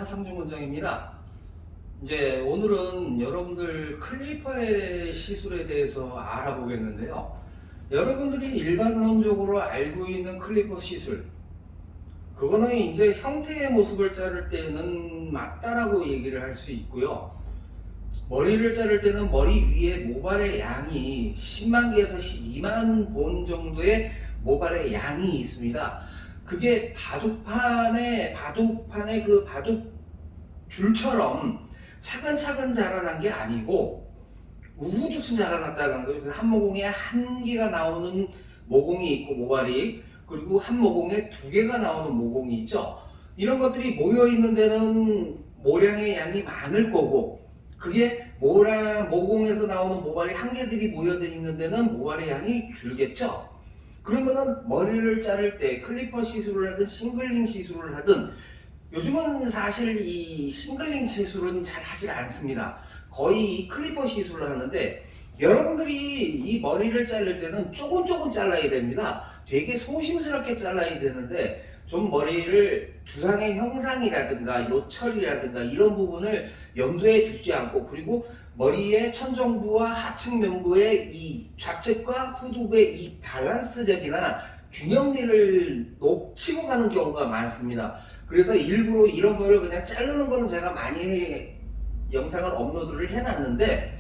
하상준 원장입니다. 이제 오늘은 여러분들 클리퍼의 시술에 대해서 알아보겠는데요. 여러분들이 일반론적으로 알고 있는 클리퍼 시술, 그거는 이제 형태의 모습을 자를 때는 맞다라고 얘기를 할 수 있고요. 머리를 자를 때는 머리 위에 모발의 양이 10만 개에서 12만 본 정도의 모발의 양이 있습니다. 그게 바둑판의 그 바둑 줄처럼 차근차근 자라난 게 아니고 우후죽순 자라났다는 거죠. 한 모공에 한 개가 나오는 모공이 있고 모발이, 그리고 한 모공에 두 개가 나오는 모공이 있죠. 이런 것들이 모여 있는 데는 모량의 양이 많을 거고, 그게 모공에서 나오는 모발이 한 개들이 모여져 있는 데는 모발의 양이 줄겠죠. 그러면은 머리를 자를 때 클리퍼 시술을 하든 싱글링 시술을 하든, 요즘은 사실 이 싱글링 시술은 잘 하지 않습니다. 거의 이 클리퍼 시술을 하는데, 여러분들이 이 머리를 자를 때는 조금 잘라야 됩니다. 되게 소심스럽게 잘라야 되는데, 좀 머리를 두상의 형상이라든가 요철이라든가 이런 부분을 염두에 두지 않고, 그리고 머리의 천정부와 하층 면부의 이 좌측과 후두부의 이 밸런스적이나 균형미를 놓치고 가는 경우가 많습니다. 그래서 일부러 이런 거를 그냥 자르는 거는 제가 많이 영상을 업로드를 해놨는데,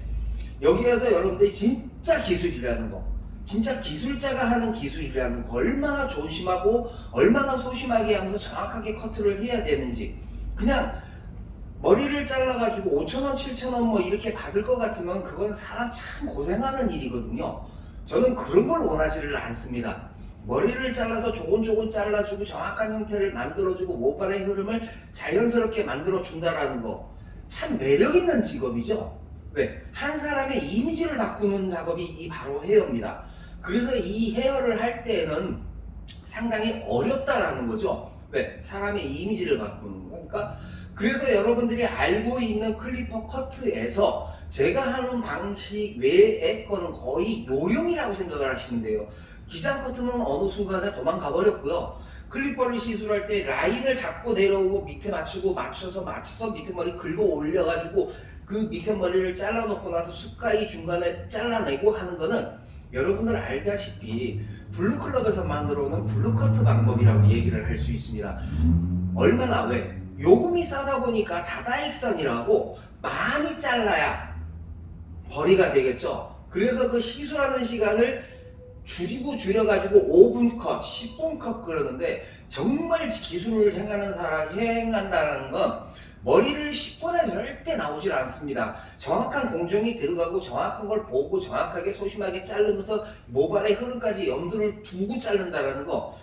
여기에서 여러분들이 진짜 기술이라는 거, 진짜 기술자가 하는 기술이라는 거, 얼마나 조심하고 얼마나 소심하게 하면서 정확하게 커트를 해야 되는지, 그냥 머리를 잘라가지고 5,000원, 7,000원 뭐 이렇게 받을 것 같으면 그건 사람 참 고생하는 일이거든요. 저는 그런 걸 원하지를 않습니다. 머리를 잘라서 조곤조곤 잘라주고 정확한 형태를 만들어주고 모발의 흐름을 자연스럽게 만들어준다라는 거, 참 매력있는 직업이죠. 왜? 한 사람의 이미지를 바꾸는 작업이 바로 헤어입니다. 그래서 이 헤어를 할 때에는 상당히 어렵다라는 거죠. 왜? 사람의 이미지를 바꾸는 거. 그러니까 그래서 여러분들이 알고 있는 클리퍼 커트에서 제가 하는 방식 외의 거는 거의 요령이라고 생각을 하시면 돼요. 기장 커트는 어느 순간에 도망가 버렸고요. 클리퍼를 시술할 때 라인을 잡고 내려오고 밑에 맞춰서 밑에 머리 긁어 올려가지고 그 밑에 머리를 잘라놓고 나서 숟가락이 중간에 잘라내고 하는 거는 여러분들 알다시피 블루클럽에서 만들어오는 블루커트 방법이라고 얘기를 할 수 있습니다. 얼마나 왜? 요금이 싸다 보니까 다다익선이라고 많이 잘라야 벌이가 되겠죠. 그래서 그 시술하는 시간을 줄여가지고 5분 컷, 10분 컷 그러는데, 정말 기술을 행한다는 건 머리를 10분에 절대 나오질 않습니다. 정확한 공정이 들어가고 정확한 걸 보고 정확하게 소심하게 자르면서 모발의 흐름까지 염두를 두고 자른다는 거.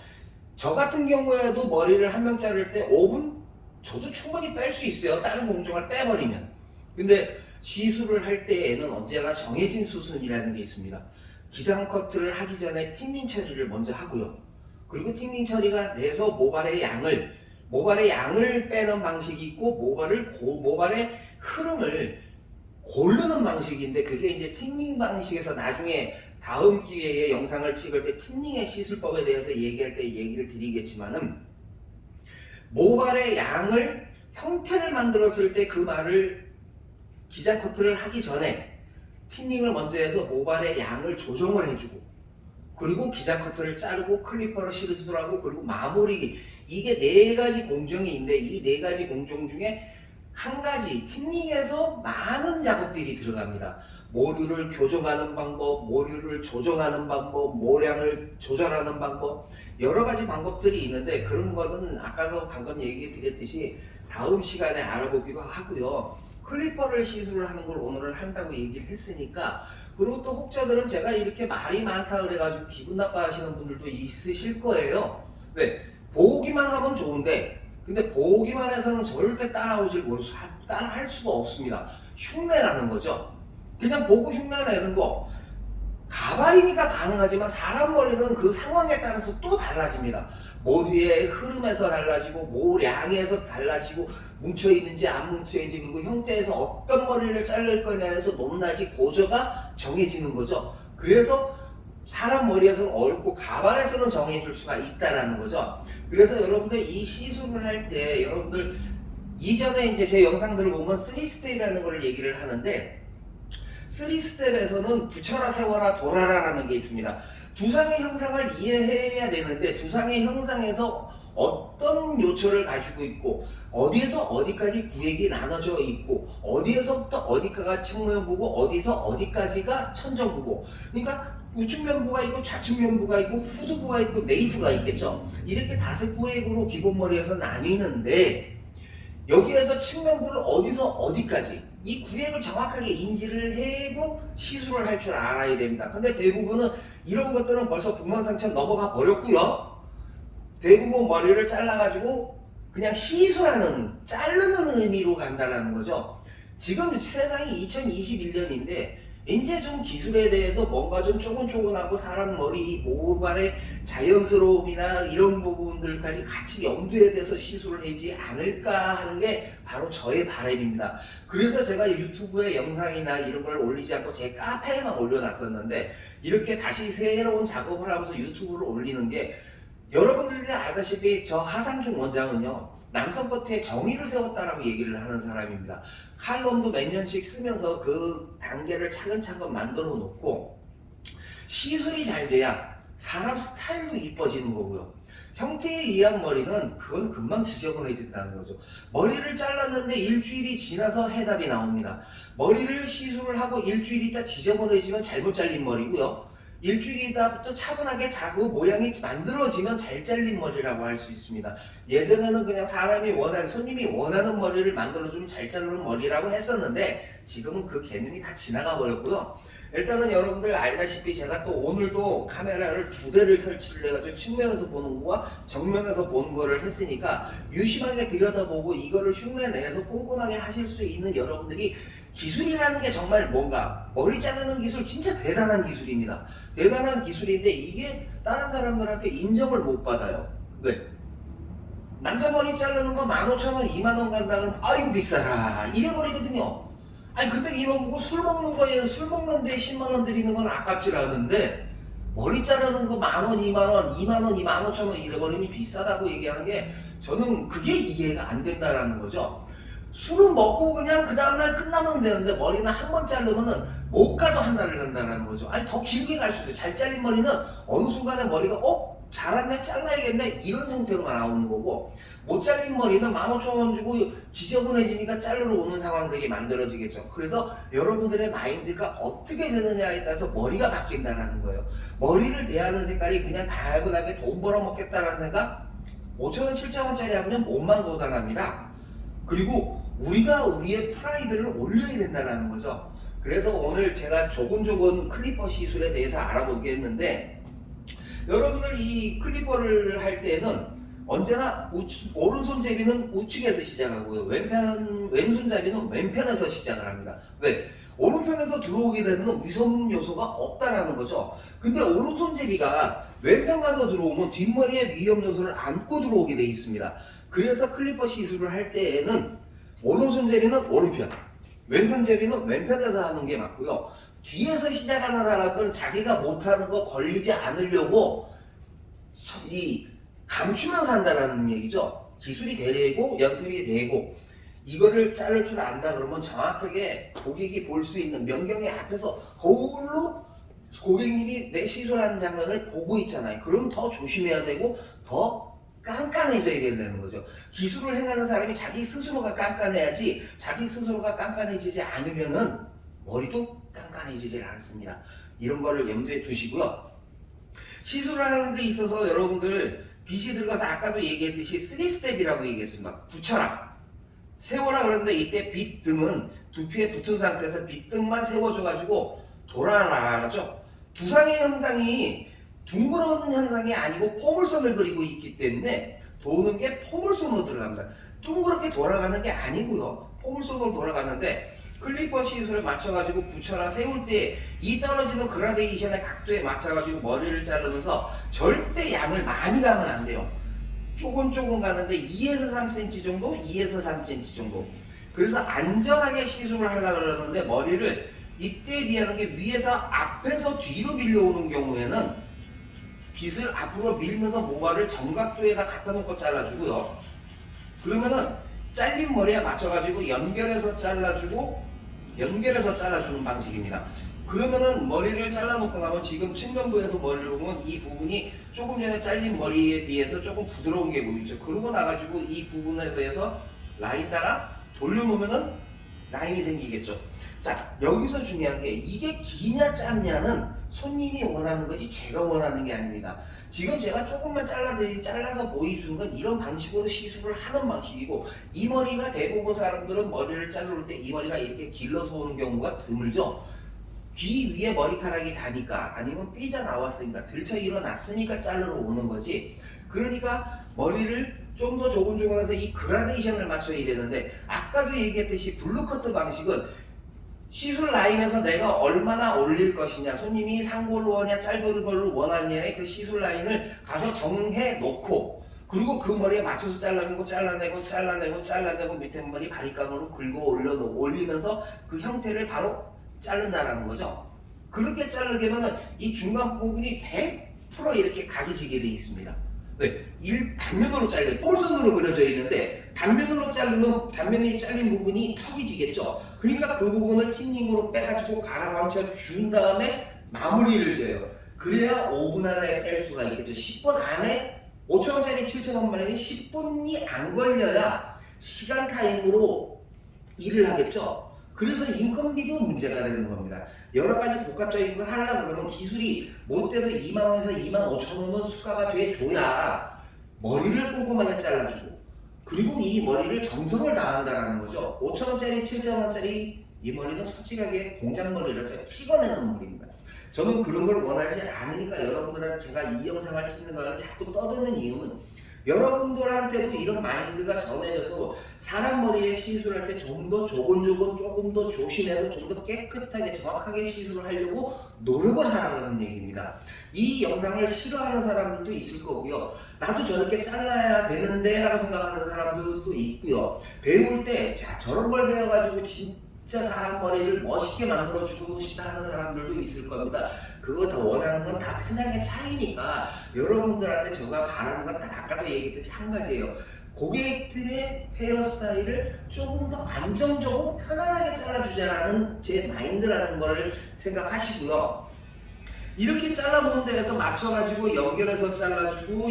저 같은 경우에도 머리를 한 명 자를 때 5분? 저도 충분히 뺄 수 있어요. 다른 공정을 빼버리면. 근데 시술을 할 때에는 언제나 정해진 수순이라는 게 있습니다. 기장 커트를 하기 전에 틴닝 처리를 먼저 하고요. 그리고 틴닝 처리가 돼서 모발의 양을 빼는 방식이 있고, 모발의 흐름을 고르는 방식인데, 그게 이제 틴닝 방식에서 나중에 다음 기회에 영상을 찍을 때 틴닝의 시술법에 대해서 얘기할 때 얘기를 드리겠지만은, 모발의 양을 형태를 만들었을 때 그 말을 기장 커트를 하기 전에 틴닝을 먼저 해서 모발의 양을 조정을 해주고, 그리고 기장 커트를 자르고 클리퍼를 시술하고, 그리고 마무리, 이게 네 가지 공정이 있는데, 이 네 가지 공정 중에 한 가지 틴닝에서 많은 작업들이 들어갑니다. 모류를 교정하는 방법, 모류를 조정하는 방법, 모량을 조절하는 방법, 여러 가지 방법들이 있는데, 그런 거는 아까도 방금 얘기 드렸듯이 다음 시간에 알아보기도 하고요. 클리퍼를 시술을 하는 걸 오늘은 한다고 얘기를 했으니까, 그리고 또 혹자들은 제가 이렇게 말이 많다 그래가지고 기분 나빠하시는 분들도 있으실 거예요. 왜? 보기만 하면 좋은데, 근데 보기만 해서는 절대 따라할 수가 없습니다. 흉내라는 거죠. 그냥 보고 흉내내는 거, 가발이니까 가능하지만 사람 머리는 그 상황에 따라서 또 달라집니다. 머리의 흐름에서 달라지고, 모량에서 달라지고, 뭉쳐있는지 안 뭉쳐있는지, 그리고 형태에서 어떤 머리를 자를 거냐에서 높낮이 고저가 정해지는 거죠. 그래서 사람 머리에서는 어렵고 가발에서는 정해줄 수가 있다라는 거죠. 그래서 여러분들 이 시술을 할 때 여러분들 이전에 이제 제 영상들을 보면 3스텝이라는 걸 얘기를 하는데 3스텝에서는 붙여라, 세워라, 돌아라라는 게 있습니다. 두상의 형상을 이해해야 되는데 두상의 형상에서 어떤 요소를 가지고 있고 어디에서 어디까지 구획이 나눠져 있고 어디에서부터 어디까지가 측면부고 어디서 어디까지가 천정부고, 그러니까 우측면부가 있고 좌측면부가 있고 후두부가 있고 내이부가 있겠죠. 이렇게 5구획으로 기본머리에서 나뉘는데 여기에서 측면부를 어디서 어디까지 이 구획을 정확하게 인지를 해고 시술을 할 줄 알아야 됩니다. 근데 대부분은 이런 것들은 벌써 동방상천 넘어가 버렸고요. 대부분 머리를 잘라가지고 그냥 시술하는, 자르는 의미로 간다는 거죠. 지금 세상이 2021년인데 이제 좀 기술에 대해서 뭔가 좀 쪼근쪼근하고 사람 머리 모발의 자연스러움이나 이런 부분들까지 같이 염두에 대서 시술을 하지 않을까 하는 게 바로 저의 바람입니다. 그래서 제가 유튜브에 영상이나 이런 걸 올리지 않고 제 카페에만 올려놨었는데 이렇게 다시 새로운 작업을 하면서 유튜브를 올리는 게, 여러분들이 알다시피 저 하상중 원장은요 남성 겉에 정의를 세웠다라고 얘기를 하는 사람입니다. 칼럼도 몇 년씩 쓰면서 그 단계를 차근차근 만들어 놓고 시술이 잘 돼야 사람 스타일도 이뻐지는 거고요. 형태에 의한 머리는 그건 금방 지저분해진다는 거죠. 머리를 잘랐는데 일주일이 지나서 해답이 나옵니다. 머리를 시술을 하고 일주일 있다 지저분해지면 잘못 잘린 머리고요. 일주일 있다부터 차분하게 자고 모양이 만들어지면 잘 잘린 머리라고 할 수 있습니다. 예전에는 그냥 사람이 손님이 원하는 머리를 만들어주면 잘 자르는 머리라고 했었는데 지금은 그 개념이 다 지나가 버렸고요. 일단은 여러분들 알다시피 제가 또 오늘도 카메라를 2대를 설치를 해가지고 측면에서 보는 거와 정면에서 보는 거를 했으니까 유심하게 들여다보고 이거를 흉내내서 꼼꼼하게 하실 수 있는 여러분들이, 기술이라는 게 정말 뭔가 머리 자르는 기술 진짜 대단한 기술입니다. 대단한 기술인데 이게 다른 사람들한테 인정을 못 받아요. 왜? 남자 머리 자르는 거 15,000원, 20,000원 간다 그러면 아이고 비싸라 이래버리거든요. 아니 근데 이런 거 술 먹는 거에 술 먹는데 10만원 드리는 건 아깝지 않은데 머리 자르는 거 10,000원, 20,000원, 20,000원, 25,000원 이래버리면 비싸다고 얘기하는 게 저는 그게 이해가 안 된다라는 거죠. 술은 먹고 그냥 그 다음날 끝나면 되는데 머리는 한 번 자르면은 못 가도 한 달을 간다는 거죠. 아니 더 길게 갈 수도 있어요. 잘 잘린 머리는 어느 순간에 머리가 잘랐네 잘라야겠네 이런 형태로만 나오는 거고, 못 잘린 머리는 15,000원 주고 지저분해지니까 자르러 오는 상황들이 만들어지겠죠. 그래서 여러분들의 마인드가 어떻게 되느냐에 따라서 머리가 바뀐다는 거예요. 머리를 대하는 색깔이 그냥 다양하게 돈 벌어먹겠다는 생각, 5,000원 7,000원짜리 하면 몸만 고단합니다. 그리고 우리가 우리의 프라이드를 올려야 된다는 거죠. 그래서 오늘 제가 조근조근 클리퍼 시술에 대해서 알아보겠는데, 여러분들 이 클리퍼를 할 때는 언제나 오른손잡이는 우측에서 시작하고요. 왼손잡이는 왼편에서 시작을 합니다. 왜? 오른편에서 들어오게 되면 위험 요소가 없다라는 거죠. 근데 오른손잡이가 왼편 가서 들어오면 뒷머리에 위험 요소를 안고 들어오게 돼 있습니다. 그래서 클리퍼 시술을 할 때에는 오른손잡이는 오른편, 왼손잡이는 왼편에서 하는 게 맞고요. 뒤에서 시작하는 사람들은 자기가 못하는 거 걸리지 않으려고 감추면서 한다는 얘기죠. 기술이 되고 연습이 되고 이거를 자를 줄 안다 그러면 정확하게 고객이 볼 수 있는 명경의 앞에서 거울로 고객님이 내 시술하는 장면을 보고 있잖아요. 그럼 더 조심해야 되고 더 깐깐해져야 된다는 거죠. 기술을 행하는 사람이 자기 스스로가 깐깐해야지, 자기 스스로가 깐깐해지지 않으면은 머리도 깐깐해지질 않습니다. 이런 거를 염두에 두시고요. 시술을 하는 데 있어서 여러분들 빗이 들어가서 아까도 얘기했듯이 3스텝이라고 얘기했습니다. 붙여라, 세워라. 그런데 이때 빗등은 두피에 붙은 상태에서 빗등만 세워줘가지고 돌아라죠. 두상의 형상이 둥그런 현상이 아니고 포물선을 그리고 있기 때문에 도는 게 포물선으로 들어갑니다. 둥그렇게 돌아가는 게 아니고요. 포물선으로 돌아가는데 클리퍼 시술을 맞춰가지고 붙여라 세울 때 이 떨어지는 그라데이션의 각도에 맞춰가지고 머리를 자르면서 절대 양을 많이 가면 안 돼요. 조금 가는데 2에서 3cm 정도, 2에서 3cm 정도. 그래서 안전하게 시술을 하려고 그러는데 머리를 이때 비하는 게 위에서 앞에서 뒤로 밀려오는 경우에는 빗을 앞으로 밀면서 모발을 정각도에다 갖다 놓고 잘라주고요. 그러면은 잘린 머리에 맞춰가지고 연결해서 잘라주는 방식입니다. 그러면은 머리를 잘라놓고 나면 지금 측면부에서 머리를 보면 이 부분이 조금 전에 잘린 머리에 비해서 조금 부드러운 게 보이죠. 그러고 나가지고 이 부분에 대해서 라인 따라 돌려놓으면은 라인이 생기겠죠. 자, 여기서 중요한 게 이게 기냐 짧냐는 손님이 원하는 거지 제가 원하는 게 아닙니다. 지금 제가 조금만 잘라서 보여주는 건 이런 방식으로 시술을 하는 방식이고, 이 머리가 대부분 사람들은 머리를 자를 때 이 머리가 이렇게 길러서 오는 경우가 드물죠. 귀 위에 머리카락이 다니까 아니면 삐져나왔으니까 들쳐 일어났으니까 자르러 오는 거지. 그러니까 머리를 좀 더 조금조금해서 이 그라데이션을 맞춰야 되는데, 아까도 얘기했듯이 블루커트 방식은 시술 라인에서 내가 얼마나 올릴 것이냐, 손님이 상골로 원하냐 짧은 걸로 원하냐의 그 시술 라인을 가서 정해 놓고, 그리고 그 머리에 맞춰서 잘라내고 밑에 머리 바리깡으로 긁어 올리면서 그 형태를 바로 자른다라는 거죠. 그렇게 자르게면은 이 중간 부분이 100% 이렇게 각이 지게 돼 있습니다. 네, 단면으로 잘려 볼선으로 그려져 있는데, 단면으로 자르면 단면이 잘린 부분이 턱이 지겠죠. 그러니까 그 부분을 틴닝으로 빼가지고 가라앉혀 준 다음에 마무리를 줘요. 그래야 5분 안에 뺄 수가 있겠죠. 10분 안에 5,000원짜리 7,000원만원이 10분이 안 걸려야 시간 타임으로 일을 하겠죠. 그래서 인건비도 문제가 되는 겁니다. 여러 가지 복합적인 걸 하려고 그러면 기술이 못돼도 2만원에서 25,000원은 수가가 돼줘야 머리를 꼼꼼하게 잘라주고, 그리고 이 머리를 정성을 다한다는 거죠. 5,000원짜리 7,000원짜리 이 머리는 솔직하게 공작머리라서 찍어내는 머리입니다. 저는 그런 걸 원하지 않으니까 여러분들한테 제가 이 영상을 찍는 거를 자꾸 떠드는 이유는, 여러분들한테도 이런 마인드가 전해져서 사람 머리에 시술할 때 좀 더 조금 더 조심해서 좀 더 깨끗하게 정확하게 시술을 하려고 노력을 하라는 얘기입니다. 이 영상을 싫어하는 사람들도 있을 거고요. 나도 저렇게 잘라야 되는데 라고 생각하는 사람들도 있고요. 배울 때 저런 걸 배워가지고 진짜 사람 머리를 멋있게 만들어주고 싶다 하는 사람들도 있을 겁니다. 그거 더 원하는 건 다 편향의 차이니까 여러분들한테 제가 바라는 건 딱 아까도 얘기했듯이 한 가지예요. 고객들의 헤어스타일을 조금 더 안정적으로 편안하게 잘라주자라는 제 마인드라는 거를 생각하시고요. 이렇게 잘라놓은 데에서 맞춰가지고 연결해서 잘라주고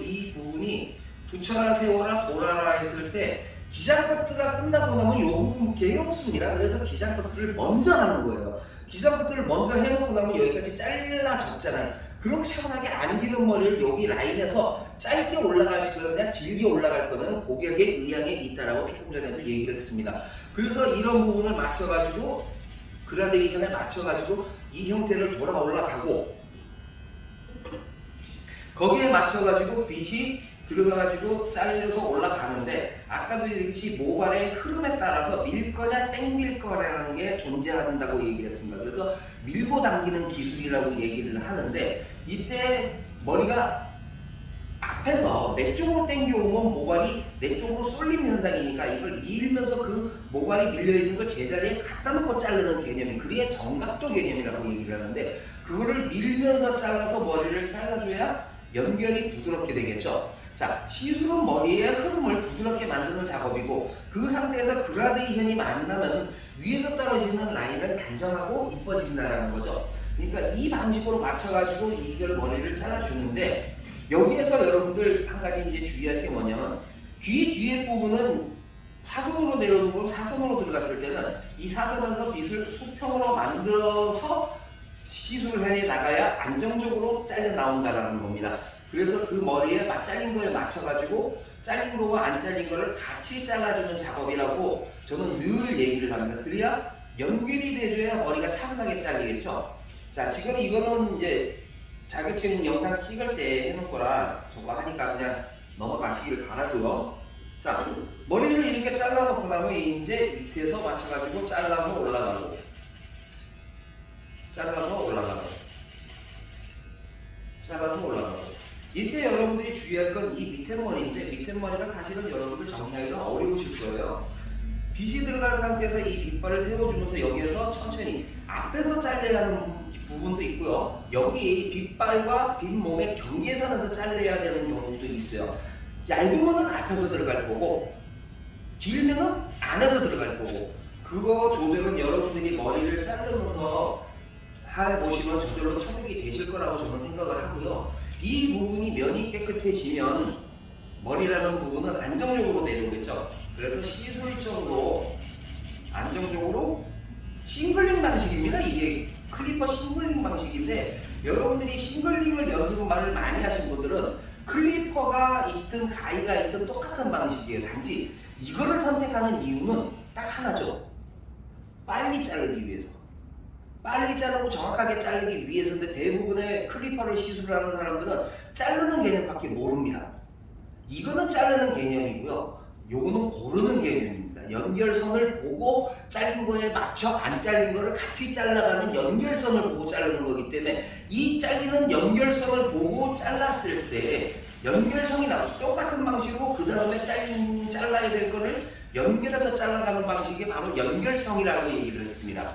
이 부분이 붙여라 세워라 돌아라 했을 때 기장 커트가 끝나고 나면 요 부분 게 없습니다. 그래서 기장 커트를 먼저 하는 거예요. 기장 커트를 먼저 해놓고 나면 여기까지 잘라졌잖아요. 그럼 차분하게 안기는 머리를 여기 라인에서 짧게 올라갈 거냐 길게 올라갈 거냐는 고객의 의향에 있다라고 조금 전에도 얘기를 했습니다. 그래서 이런 부분을 맞춰가지고 그라데이션에 맞춰가지고 이 형태를 돌아 올라가고, 거기에 맞춰가지고 빛이 들어가가지고 잘려서 올라가는데, 아까도 얘기했듯이 모발의 흐름에 따라서 밀 거냐 땡길 거라는 게 존재한다고 얘기를 했습니다. 그래서 밀고 당기는 기술이라고 얘기를 하는데, 이때 머리가 앞에서 내 쪽으로 당겨오면 모발이 내 쪽으로 쏠림 현상이니까 이걸 밀면서 그 모발이 밀려있는 걸 제자리에 갖다 놓고 자르는 개념이, 그게 정각도 개념이라고 얘기를 하는데, 그거를 밀면서 잘라서 머리를 잘라줘야 연결이 부드럽게 되겠죠. 자, 시술은 머리의 흐름을 부드럽게 만드는 작업이고, 그 상태에서 그라데이션이 만나면 위에서 떨어지는 라인은 단정하고 이뻐진다는 거죠. 그러니까 이 방식으로 맞춰가지고 이걸 머리를 잘라주는데, 여기에서 여러분들 한 가지 이제 주의할 게 뭐냐면, 귀 뒤에 부분은 사선으로 내려오는 거, 사선으로 들어갔을 때는 이 사선에서 빛을 수평으로 만들어서 시술을 해 나가야 안정적으로 잘려 나온다라는 겁니다. 그래서 그 머리에 잘린 거에 맞춰가지고 잘린 거와 안 잘린 거를 같이 잘라주는 작업이라고 저는 늘 얘기를 합니다. 그래야 연결이 돼줘야 머리가 차분하게 잘리겠죠. 자, 지금 이거는 이제 자격증 영상 찍을 때 해놓은 거라 저거 하니까 그냥 넘어가시길 바라고요. 자, 머리를 이렇게 잘라놓고 나면 이제 밑에서 맞춰가지고 잘라서 올라가고 이때 여러분들이 주의할 건 이 밑에 머리인데, 밑에 머리가 사실은 여러분들 정리하기가 어려우실 거예요. 빛이 들어가는 상태에서 이 빗발을 세워주면서 여기에서 천천히 앞에서 잘라야 하는 부분도 있고요. 여기 빗발과 빗몸의 경계선에서 잘라야 되는 경우도 있어요. 얇으면은 앞에서 들어갈 거고 길면은 안에서 들어갈 거고 그거 조절은 여러분들이 머리를 자르면서 해보시면 저절로 터득이 되실 거라고 저는 생각을 하고요. 이 부분이 면이 깨끗해지면 머리라는 부분은 안정적으로 내려오겠죠. 그래서 시술적으로 안정적으로 싱글링 방식입니다. 이게 클리퍼 싱글링 방식인데 여러분들이 싱글링을 연습을 많이 하신 분들은 클리퍼가 있든 가위가 있든 똑같은 방식이에요. 단지 이거를 선택하는 이유는 딱 하나죠. 빨리 자르기 위해서. 빨리 자르고 정확하게 자르기 위해서인데 대부분의 클리퍼를 시술하는 사람들은 자르는 개념밖에 모릅니다. 이거는 자르는 개념이고요. 요거는 고르는 개념입니다. 연결선을 보고 잘린 거에 맞춰 안 잘린 거를 같이 잘라가는 연결선을 보고 자르는 거기 때문에 이 잘리는 연결선을 보고 잘랐을 때 연결선이 나오죠. 똑같은 방식으로 그 다음에 잘라야 될 거를 연결해서 잘라가는 방식이 바로 연결선이라고 얘기를 했습니다.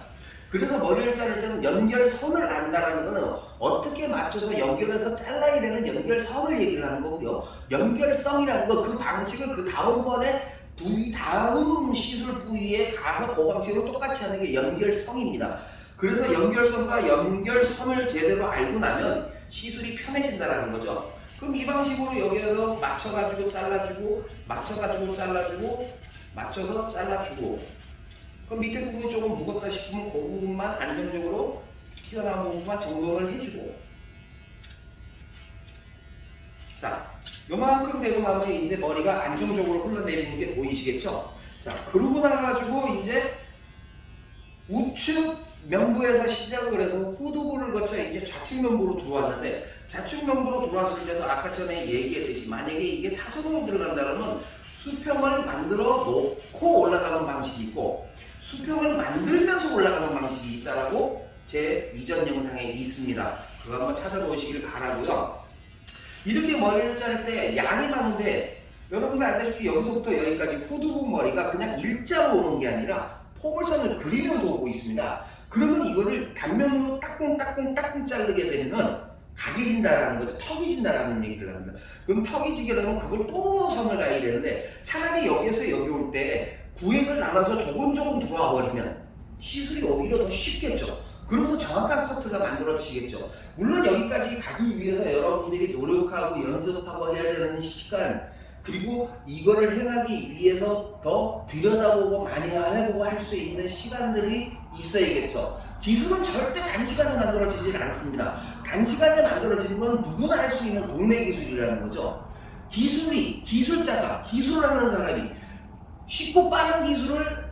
그래서 머리를 자를 때는 연결선을 안다라는 것은 어떻게 맞춰서 연결해서 잘라야 되는 연결선을 얘기를 하는 거고요. 연결성이라는 거 그 방식을 그 다음번에 다음 시술 부위에 가서 그 방식으로 똑같이 하는 게 연결성입니다. 그래서 연결선과 연결선을 제대로 알고 나면 시술이 편해진다라는 거죠. 그럼 이 방식으로 여기에서 맞춰가지고 잘라주고 맞춰가지고 잘라주고 맞춰서 잘라주고 그럼 밑에 부분이 조금 무겁다 싶으면 그 부분만 안정적으로 튀어나온 부분만 정돈을 해주고 자 요만큼 되고 나면 이제 머리가 안정적으로 흘러내리는 게 보이시겠죠? 자 그러고 나가지고 이제 우측 면부에서 시작을 해서 후두부를 거쳐 이제 좌측 면부로 들어왔는데 좌측 면부로 들어왔을 때도 아까 전에 얘기했듯이 만약에 이게 사선으로 들어간다면 수평을 만들어 놓고 올라가는 방식이 있고 수평을 만들면서 올라가는 방식이 있다라고 제 이전 영상에 있습니다. 그거 한번 찾아보시길 바라고요. 이렇게 머리를 자를 때 양이 많은데 여러분들 알다시피 여기서부터 여기까지 후두부 머리가 그냥 일자로 오는 게 아니라 포물선을 그리면서 오고 있습니다. 그러면 이거를 단면으로 따끔따끔 자르게 되면 각이 진다라는 거죠. 턱이 진다라는 얘기를 합니다. 그럼 턱이 지게 되면 그걸 또 선을 가야 되는데 차라리 여기에서 여기 올 때 구획을 나눠서 조금조금 들어와 버리면 시술이 오히려 더 쉽겠죠. 그러면서 정확한 커트가 만들어지겠죠. 물론 여기까지 가기 위해서 여러분들이 노력하고 연습하고 해야 되는 시간 그리고 이거를 해가기 위해서 더 들여다보고 많이 해보고 할 수 있는 시간들이 있어야겠죠. 기술은 절대 단시간에 만들어지질 않습니다. 단시간에 만들어지는 건 누구나 할 수 있는 동네 기술이라는 거죠. 기술자가, 기술하는 사람이 쉽고 빠른 기술을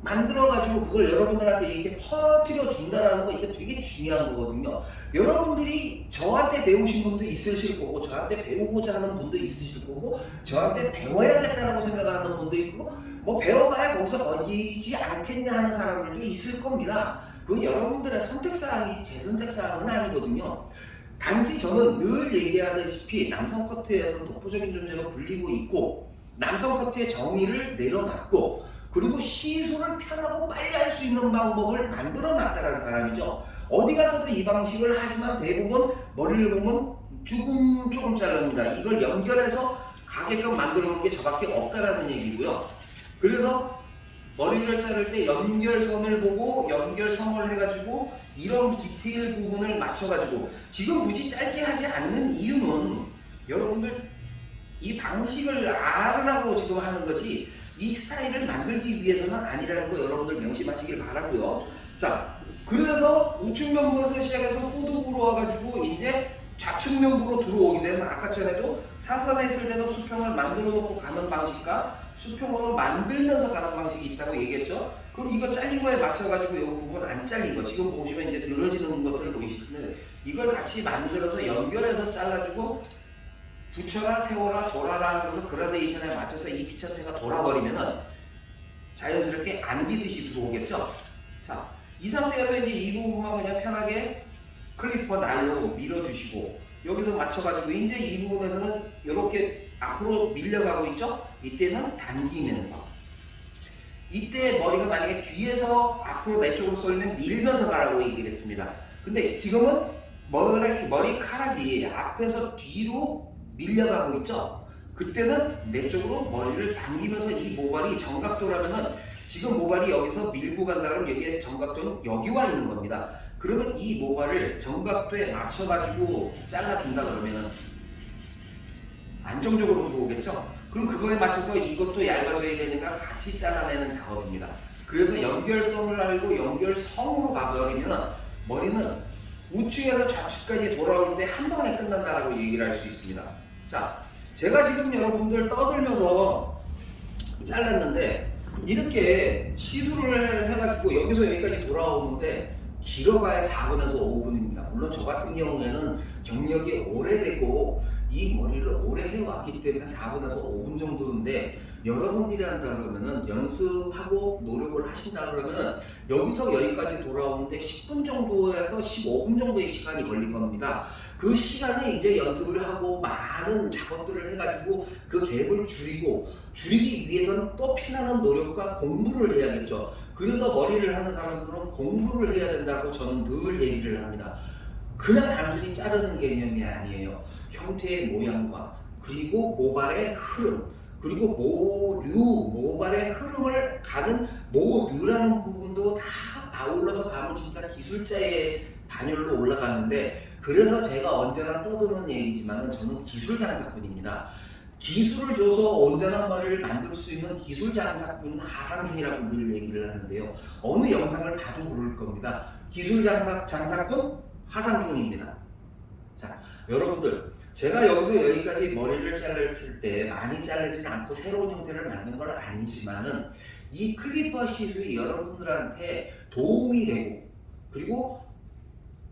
만들어가지고 그걸 여러분들한테 이렇게 퍼뜨려 준다라는 거 이게 되게 중요한 거거든요. 여러분들이 저한테 배우신 분도 있으실 거고 저한테 배우고자 하는 분도 있으실 거고 저한테 배워야겠다라고 생각하는 분도 있고 뭐 배워봐야 거기서 거기지 않겠냐 하는 사람들도 있을 겁니다. 그건 여러분들의 선택사항이지 제 선택사항은 아니거든요. 단지 저는 늘 얘기하다시피 남성 커트에서는 독보적인 존재로 불리고 있고 남성 커트의 정의를 내려놨고 그리고 시술을 편하고 빨리 할 수 있는 방법을 만들어 놨다는 사람이죠. 어디 가서도 이 방식을 하지만 대부분 머리를 보면 조금 자릅니다. 이걸 연결해서 가게끔 만들어 놓은 게 저밖에 없다라는 얘기고요. 그래서 머리를 자를 때 연결선을 보고 연결선을 해가지고 이런 디테일 부분을 맞춰가지고 지금 굳이 짧게 하지 않는 이유는 여러분들 이 방식을 알으라고 지금 하는 거지 이 스타일을 만들기 위해서는 아니라는 거 여러분들 명심하시길 바라고요. 자, 그래서 우측 면부에서 시작해서 후두부로 와가지고 이제 좌측 면부로 들어오게 되면 아까 전에도 사선에 있을 때도 수평을 만들어 놓고 가는 방식과 수평으로 만들면서 가는 방식이 있다고 얘기했죠. 그럼 이거 잘린 거에 맞춰가지고 이 부분 안 잘린 거 지금 보시면 이제 늘어지는 것들을 보이시는데 이걸 같이 만들어서 연결해서 잘라주고 붙여라 세워라 돌아라 그래서 그라데이션에 맞춰서 이 피차체가 돌아버리면은 자연스럽게 안기듯이 들어오겠죠. 자, 이 상태에서 이제 이 부분만 그냥 편하게 클리퍼 날로 밀어주시고 여기서 맞춰가지고 이제 이 부분에서는 이렇게 앞으로 밀려가고 있죠. 이때는 당기면서 이때 머리가 만약에 뒤에서 앞으로 내 쪽으로 쏠면 밀면서 가라고 얘기를 했습니다. 근데 지금은 머리카락이 앞에서 뒤로 밀려가고 있죠. 그때는 내 쪽으로 머리를 당기면서 이 모발이 정각도라면은 지금 모발이 여기서 밀고 간다 그러면 여기에 정각도는 여기 와 있는 겁니다. 그러면 이 모발을 정각도에 맞춰가지고 잘라준다 그러면은 안정적으로 들어오겠죠? 그럼 그거에 맞춰서 이것도 얇아져야 되니까 같이 잘라내는 작업입니다. 그래서 연결성을 알고 연결성으로 가버리면 머리는 우측에서 좌측까지 돌아올 때 한 번에 끝난다라고 얘기를 할 수 있습니다. 자, 제가 지금 여러분들 떠들면서 잘랐는데 이렇게 시술을 해가지고 여기서 여기까지 돌아오는데 길어봐야 4분에서 5분입니다. 물론 저 같은 경우에는 경력이 오래되고 이 머리를 오래 해왔기 때문에 4분에서 5분 정도인데 여러분들이 한다 그러면은 연습하고 노력을 하신다 그러면 여기서 여기까지 돌아오는데 10분 정도에서 15분 정도의 시간이 걸릴 겁니다. 그 시간에 이제 연습을 하고 많은 작업들을 해가지고 그 갭을 줄이기 위해서는 또 피나는 노력과 공부를 해야겠죠. 그래서 머리를 하는 사람들은 공부를 해야 된다고 저는 늘 얘기를 합니다. 그냥 단순히 자르는 개념이 아니에요. 형태의 모양과 그리고 모발의 흐름 그리고 모발의 흐름을 가는 모류라는 부분도 다 아울러서 가면 진짜 기술자의 반열로 올라가는데 그래서 제가 언제나 떠드는 얘기지만 저는 기술 장사꾼입니다. 기술을 줘서 온전한 머리를 만들 수 있는 기술 장사꾼 하상준이라고 늘 얘기를 하는데요. 어느 영상을 봐도 그럴 겁니다. 기술 장사꾼 하상준입니다. 자, 여러분들 제가 여기서 여기까지 머리를 자르실 때 많이 자르진 않고 새로운 형태를 만든 건 아니지만은 이 클리퍼 시술이 여러분들한테 도움이 되고 그리고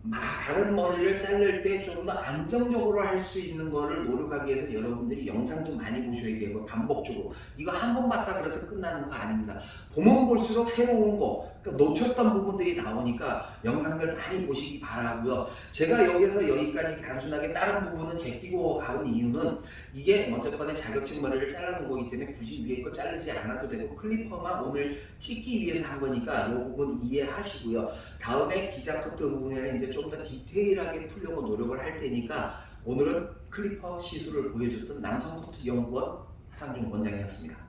다른 머리를 자를 때 좀 더 안정적으로 할 수 있는 거를 노력하기 위해서 여러분들이 영상도 많이 보셔야 되고 반복적으로 이거 한 번 봤다 그래서 끝나는 거 아닙니다. 보면 볼수록 새로운 거 그러니까 놓쳤던 부분들이 나오니까 영상들 많이 보시기 바라고요. 제가 여기서 여기까지 단순하게 다른 부분은 제끼고 가는 이유는 이게 먼저 번에 자격증 머리를 자르는 거기 때문에 굳이 위에 거 자르지 않아도 되고 클리퍼만 오늘 찍기 위해서 한 거니까 이 부분 이해하시고요. 다음에 기자 커트 부분에는 이제 좀 더 디테일하게 풀려고 노력을 할 테니까 오늘은 클리퍼 시술을 보여줬던 남성 커트 연구원 하상준 원장이었습니다.